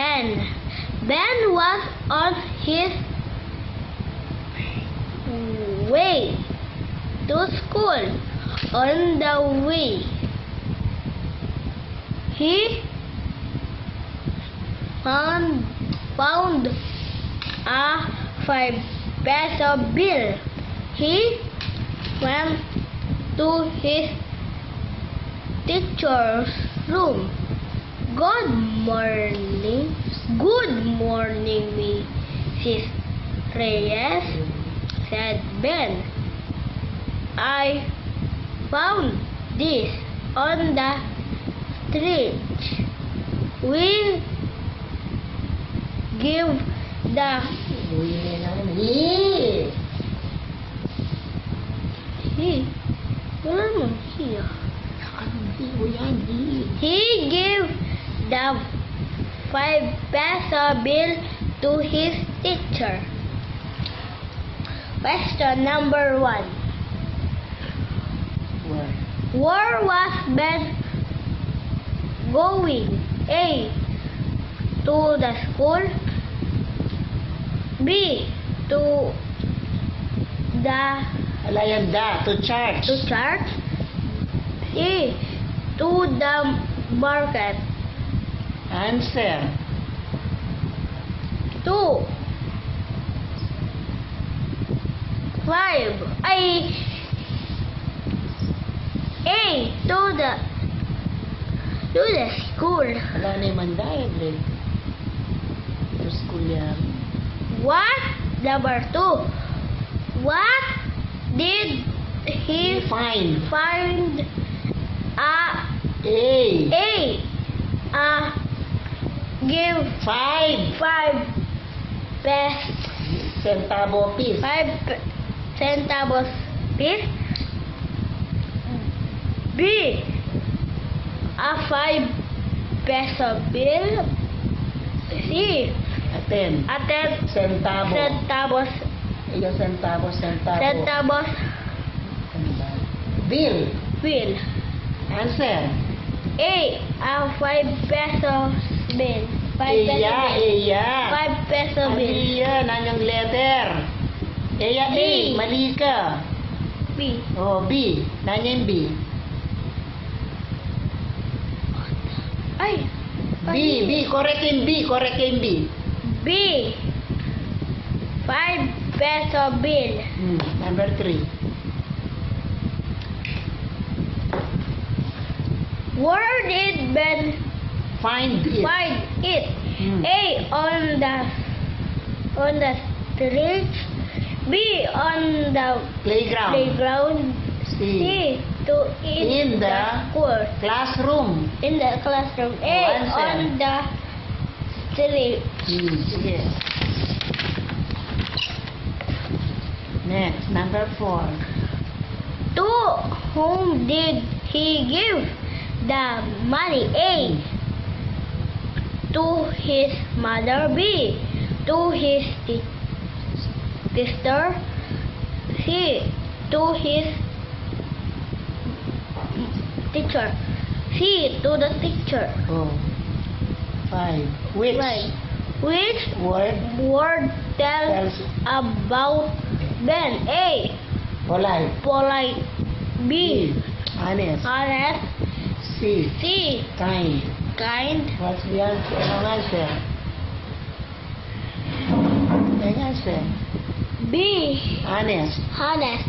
Ben. Ben was on his way to school. On the way, he found a 5-peso bill. He went to his teacher's room. Good morning, Mrs. Reyes, said Ben. I found this on the street. We give the He gave the 5-peso bill to his teacher. Question number 1. Where was Ben going? A. To the school. B. To the to church. C. To the market. Answer. 2. 5. A. To the school. Wala na yung mandayan, eh. Sa school yan. What? Number 2. What did he Find. A. Give 5 centavo piece. 5 centavos piece. B. A 5-peso bill. C. A 10 centavo. Centavos. Yung centavo. Centavos Bill. bill. Answer. A. A 5-peso bill. 5-peso bill. 5-peso bill. Mali yan. Anyang letter? A. B. Mali ka. B. Oh, B. Nanyang B. Ay. B. Correct yung B. B. 5-peso bill. Number 3. Where did Ben Find it. find it? Hmm. A. On the street. B. On the Playground. playground. C. C. To In the school. Classroom. In the classroom. A. Answer. On the street. Sige. Next, number 4. To whom did he give the money? A. To his mother. B. To his sister. C. To his teacher. C. To the teacher. Oh. 5. Which Right. Which word word tells tells about Ben? A. Polite. B. honest. Honest. C. C. Kind. Kind. What's the answer? Anong answer? Ang answer. B. Honest. Honest.